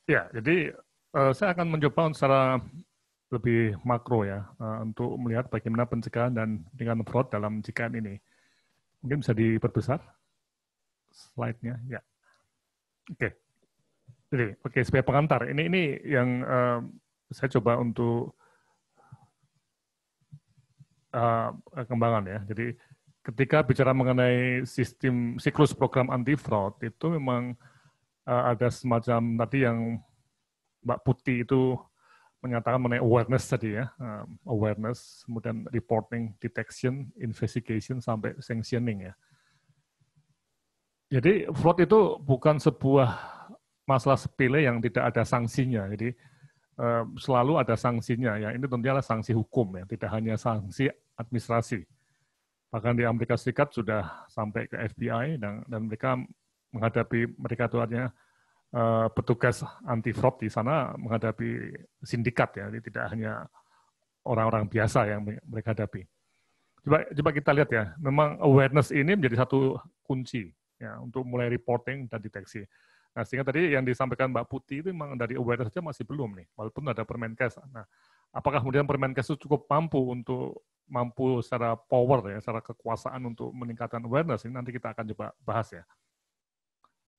Ya, jadi saya akan mencoba secara lebih makro ya, untuk melihat bagaimana pencegahan dan dengan fraud dalam JKN ini. Mungkin bisa diperbesar slide-nya, ya. Oke, jadi oke sebagai pengantar, ini yang saya coba untuk kembangan ya. Jadi ketika bicara mengenai sistem siklus program anti fraud itu memang ada semacam tadi yang Mbak Putih itu menyatakan mengenai awareness tadi ya, awareness, kemudian reporting, detection, investigation, sampai sanctioning ya. Jadi fraud itu bukan sebuah masalah sepele yang tidak ada sanksinya. Jadi selalu ada sanksinya ya. Ini tentunya adalah sanksi hukum ya, tidak hanya sanksi administrasi. Bahkan di Amerika Serikat sudah sampai ke FBI dan mereka menghadapi mereka itu artinya petugas anti fraud di sana menghadapi sindikat ya, jadi tidak hanya orang-orang biasa yang mereka hadapi. Coba kita lihat ya, memang awareness ini menjadi satu kunci ya untuk mulai reporting dan deteksi. Nah, sehingga tadi yang disampaikan Mbak Putih itu memang dari awareness saja masih belum nih, walaupun ada Permenkes. Nah, apakah kemudian Permenkes itu cukup mampu secara power ya, secara kekuasaan untuk meningkatkan awareness, ini nanti kita akan coba bahas ya.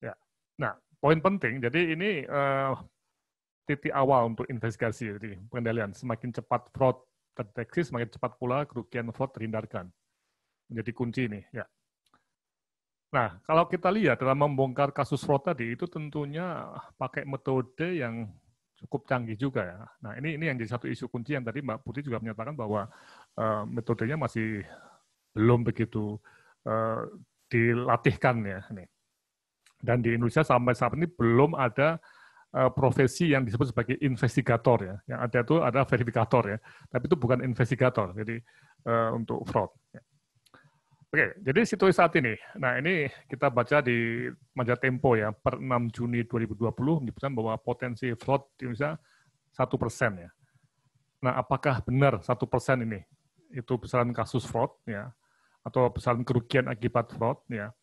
Ya. Nah, poin penting, jadi ini titik awal untuk investigasi, jadi pengendalian. Semakin cepat fraud terdeteksi, semakin cepat pula kerugian fraud terhindarkan. Menjadi kunci ini. Ya. Nah, kalau kita lihat dalam membongkar kasus fraud tadi, itu tentunya pakai metode yang cukup canggih juga ya. Nah, ini yang jadi satu isu kunci yang tadi Mbak Putih juga menyatakan bahwa metodenya masih belum begitu dilatihkan ya. Ini. Dan di Indonesia sampai saat ini belum ada profesi yang disebut sebagai investigator ya. Yang ada itu ada verifikator ya. Tapi itu bukan investigator. Jadi untuk fraud. Ya. Oke, jadi situasi saat ini. Nah, ini kita baca di majalah Tempo ya, per 6 Juni 2020 menyebutkan bahwa potensi fraud di Indonesia 1% ya. Nah, apakah benar 1% ini? Itu besaran kasus fraud ya, atau besaran kerugian akibat fraud ya.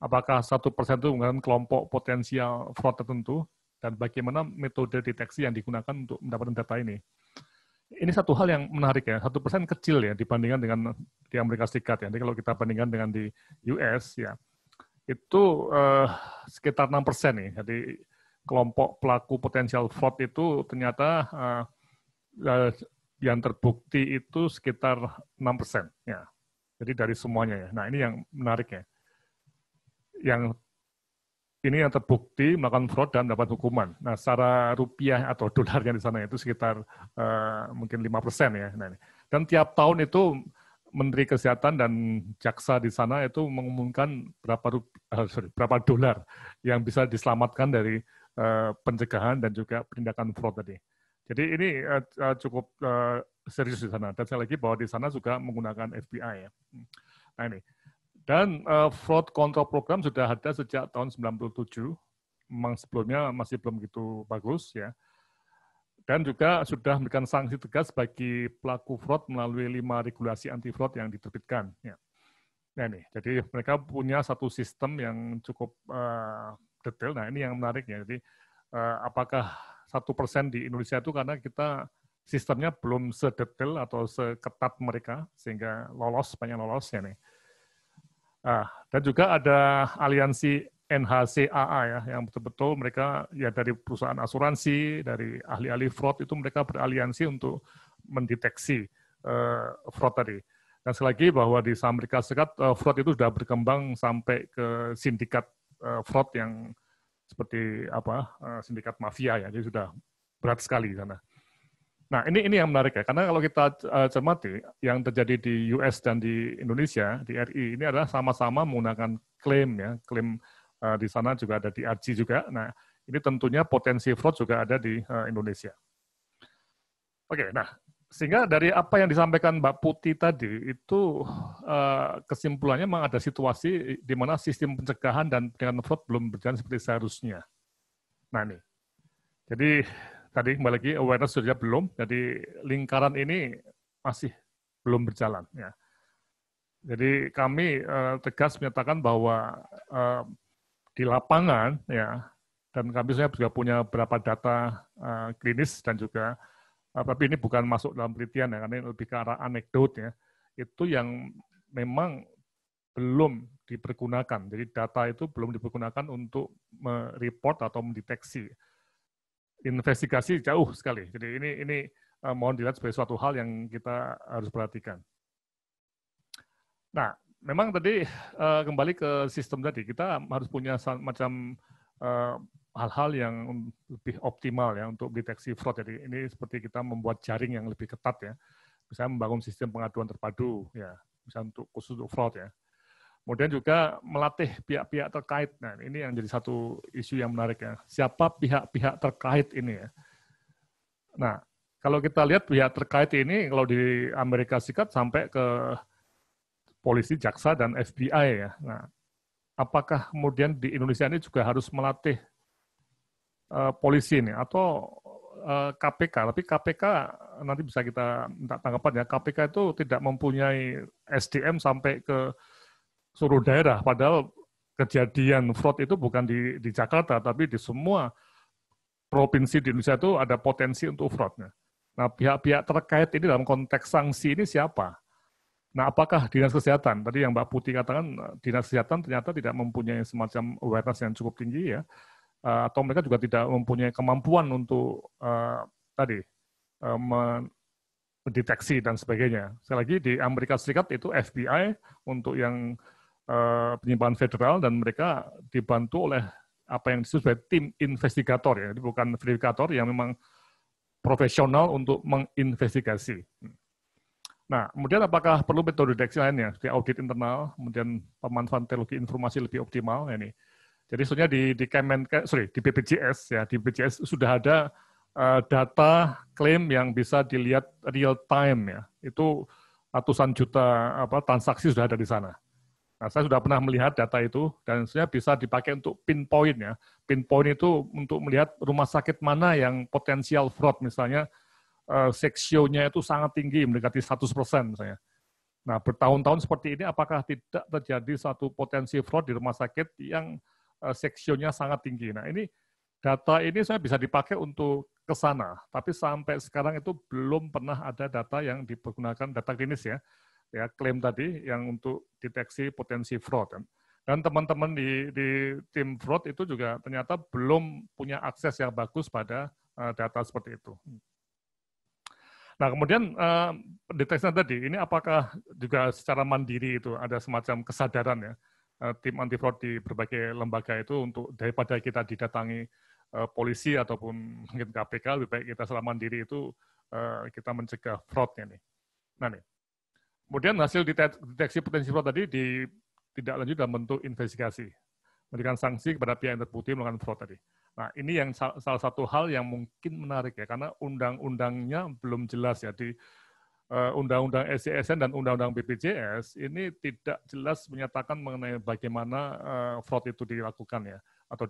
Apakah 1% itu menggunakan kelompok potensial fraud tertentu, dan bagaimana metode deteksi yang digunakan untuk mendapatkan data ini. Ini satu hal yang menarik ya, 1% kecil ya dibandingkan dengan di Amerika Serikat ya. Jadi kalau kita bandingkan dengan di US ya, itu sekitar 6% nih. Jadi kelompok pelaku potensial fraud itu ternyata yang terbukti itu sekitar 6% ya. Jadi dari semuanya ya. Nah, ini yang menarik ya. Ini yang terbukti melakukan fraud dan mendapat hukuman. Nah, secara rupiah atau dolarnya di sana itu sekitar mungkin 5% ya. Nah, dan tiap tahun itu Menteri Kesehatan dan jaksa di sana itu mengumumkan berapa dolar yang bisa diselamatkan dari pencegahan dan juga penindakan fraud tadi. Jadi ini cukup serius di sana. Dan sekali lagi bahwa di sana juga menggunakan FBI ya. Nah ini. Dan fraud control program sudah ada sejak tahun 97. Memang sebelumnya masih belum begitu bagus ya. Dan juga sudah memberikan sanksi tegas bagi pelaku fraud melalui 5 regulasi anti fraud yang diterbitkan ya. Nah ini, jadi mereka punya satu sistem yang cukup detail. Nah ini yang menarik ya. Jadi apakah 1% di Indonesia itu karena kita sistemnya belum sedetail atau seketat mereka sehingga banyak lolos ya nih. Dan juga ada aliansi NHCAA ya, yang betul-betul mereka ya dari perusahaan asuransi, dari ahli-ahli fraud itu mereka beraliansi untuk mendeteksi fraud tadi. Dan sekali lagi bahwa di Amerika Serikat fraud itu sudah berkembang sampai ke sindikat fraud yang seperti sindikat mafia ya, jadi sudah berat sekali di sana. Nah, ini yang menarik ya, karena kalau kita cermati, yang terjadi di US dan di Indonesia, di RI, ini adalah sama-sama menggunakan klaim ya, klaim di sana juga ada di RG juga. Nah, ini tentunya potensi fraud juga ada di Indonesia. Oke, nah, sehingga dari apa yang disampaikan Mbak Putih tadi, itu kesimpulannya memang ada situasi di mana sistem pencegahan dan penindakan fraud belum berjalan seperti seharusnya. Nah, ini. Jadi, tadi kembali lagi awareness sudah belum, jadi lingkaran ini masih belum berjalan. Ya. Jadi kami tegas menyatakan bahwa di lapangan ya Dan kami sebenarnya juga punya beberapa data klinis dan juga, tapi ini bukan masuk dalam penelitian ya, karena ini lebih ke arah anekdot ya, itu yang memang belum dipergunakan. Jadi data itu belum dipergunakan untuk mereport atau mendeteksi. Investigasi jauh sekali. Jadi ini mohon dilihat sebagai suatu hal yang kita harus perhatikan. Nah, memang tadi kembali ke sistem tadi, kita harus punya macam hal-hal yang lebih optimal ya untuk deteksi fraud. Jadi ini seperti kita membuat jaring yang lebih ketat ya. Misalnya membangun sistem pengaduan terpadu ya, misalnya khusus untuk fraud ya. Kemudian juga melatih pihak-pihak terkait. Nah, ini yang jadi satu isu yang menarik ya. Siapa pihak-pihak terkait ini ya? Nah, kalau kita lihat pihak terkait ini, kalau di Amerika Serikat sampai ke polisi, jaksa, dan FBI ya. Nah, apakah kemudian di Indonesia ini juga harus melatih polisi ini atau KPK? Tapi KPK nanti bisa kita minta tanggapan ya. KPK itu tidak mempunyai SDM sampai ke seluruh daerah, padahal kejadian fraud itu bukan di Jakarta, tapi di semua provinsi di Indonesia itu ada potensi untuk fraudnya. Nah, pihak-pihak terkait ini dalam konteks sanksi ini siapa? Nah, apakah Dinas Kesehatan? Tadi yang Mbak Putih katakan, Dinas Kesehatan ternyata tidak mempunyai semacam awareness yang cukup tinggi ya, atau mereka juga tidak mempunyai kemampuan untuk tadi mendeteksi dan sebagainya. Sekali lagi di Amerika Serikat itu FBI untuk yang penyimpangan federal, dan mereka dibantu oleh apa yang disebut sebagai tim investigator ya, jadi bukan verifikator yang memang profesional untuk menginvestigasi. Nah, kemudian apakah perlu metode deteksi lainnya, seperti audit internal, kemudian pemanfaatan teknologi informasi lebih optimal ini. Jadi sebenarnya di BPJS ya, di BPJS sudah ada data klaim yang bisa dilihat real time ya. Itu ratusan juta transaksi sudah ada di sana. Nah, saya sudah pernah melihat data itu, dan sebenarnya bisa dipakai untuk pinpoint ya. Pinpoint itu untuk melihat rumah sakit mana yang potensial fraud, misalnya seksionya itu sangat tinggi, mendekati 100% misalnya. Nah, bertahun-tahun seperti ini, apakah tidak terjadi satu potensi fraud di rumah sakit yang seksionya sangat tinggi? Nah, ini data ini saya bisa dipakai untuk ke sana, tapi sampai sekarang itu belum pernah ada data yang dipergunakan, data klinis ya, klaim tadi yang untuk deteksi potensi fraud. Dan teman-teman di tim fraud itu juga ternyata belum punya akses yang bagus pada data seperti itu. Nah, kemudian deteksi tadi, ini apakah juga secara mandiri itu ada semacam kesadaran ya, tim anti fraud di berbagai lembaga itu untuk daripada kita didatangi polisi ataupun mungkin KPK, lebih baik kita secara mandiri itu kita mencegah fraudnya nih. Nah nih, kemudian hasil deteksi potensi fraud tadi tidak lanjut dalam bentuk investigasi, memberikan sanksi kepada pihak yang terbukti melakukan fraud tadi. Nah, ini yang salah satu hal yang mungkin menarik ya, karena undang-undangnya belum jelas ya, di Undang-Undang SCSN dan Undang-Undang BPJS ini tidak jelas menyatakan mengenai bagaimana fraud itu dilakukan ya, atau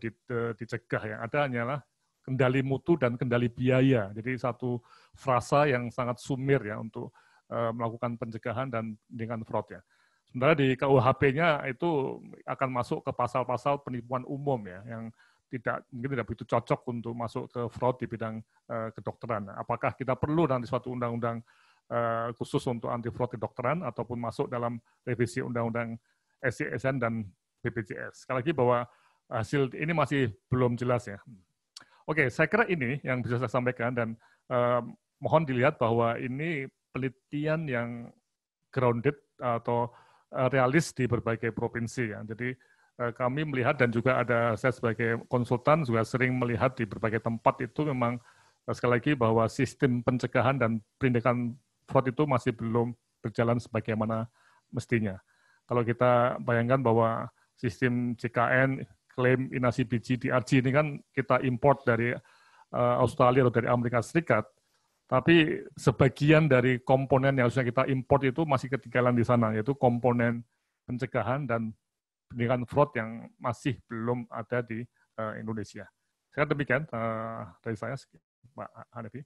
dicegah ya. Ada hanyalah kendali mutu dan kendali biaya. Jadi satu frasa yang sangat sumir ya untuk melakukan pencegahan dan dengan fraud ya. Sementara di KUHP-nya itu akan masuk ke pasal-pasal penipuan umum ya, yang mungkin tidak begitu cocok untuk masuk ke fraud di bidang kedokteran. Apakah kita perlu nanti suatu undang-undang khusus untuk anti fraud kedokteran ataupun masuk dalam revisi undang-undang SCSN dan BPJS? Sekali lagi bahwa hasil ini masih belum jelas ya. Oke, saya kira ini yang bisa saya sampaikan, dan mohon dilihat bahwa ini penelitian yang grounded atau realis di berbagai provinsi ya. Jadi kami melihat, dan juga ada saya sebagai konsultan juga sering melihat di berbagai tempat itu memang sekali lagi bahwa sistem pencegahan dan penindakan fraud itu masih belum berjalan sebagaimana mestinya. Kalau kita bayangkan bahwa sistem CKN, klaim inasi biji DRG ini kan kita import dari Australia atau dari Amerika Serikat, tapi sebagian dari komponen yang harusnya kita import itu masih ketinggalan di sana, yaitu komponen pencegahan dan pendidikan fraud yang masih belum ada di Indonesia. Saya demikian dari saya, Pak Hanafi.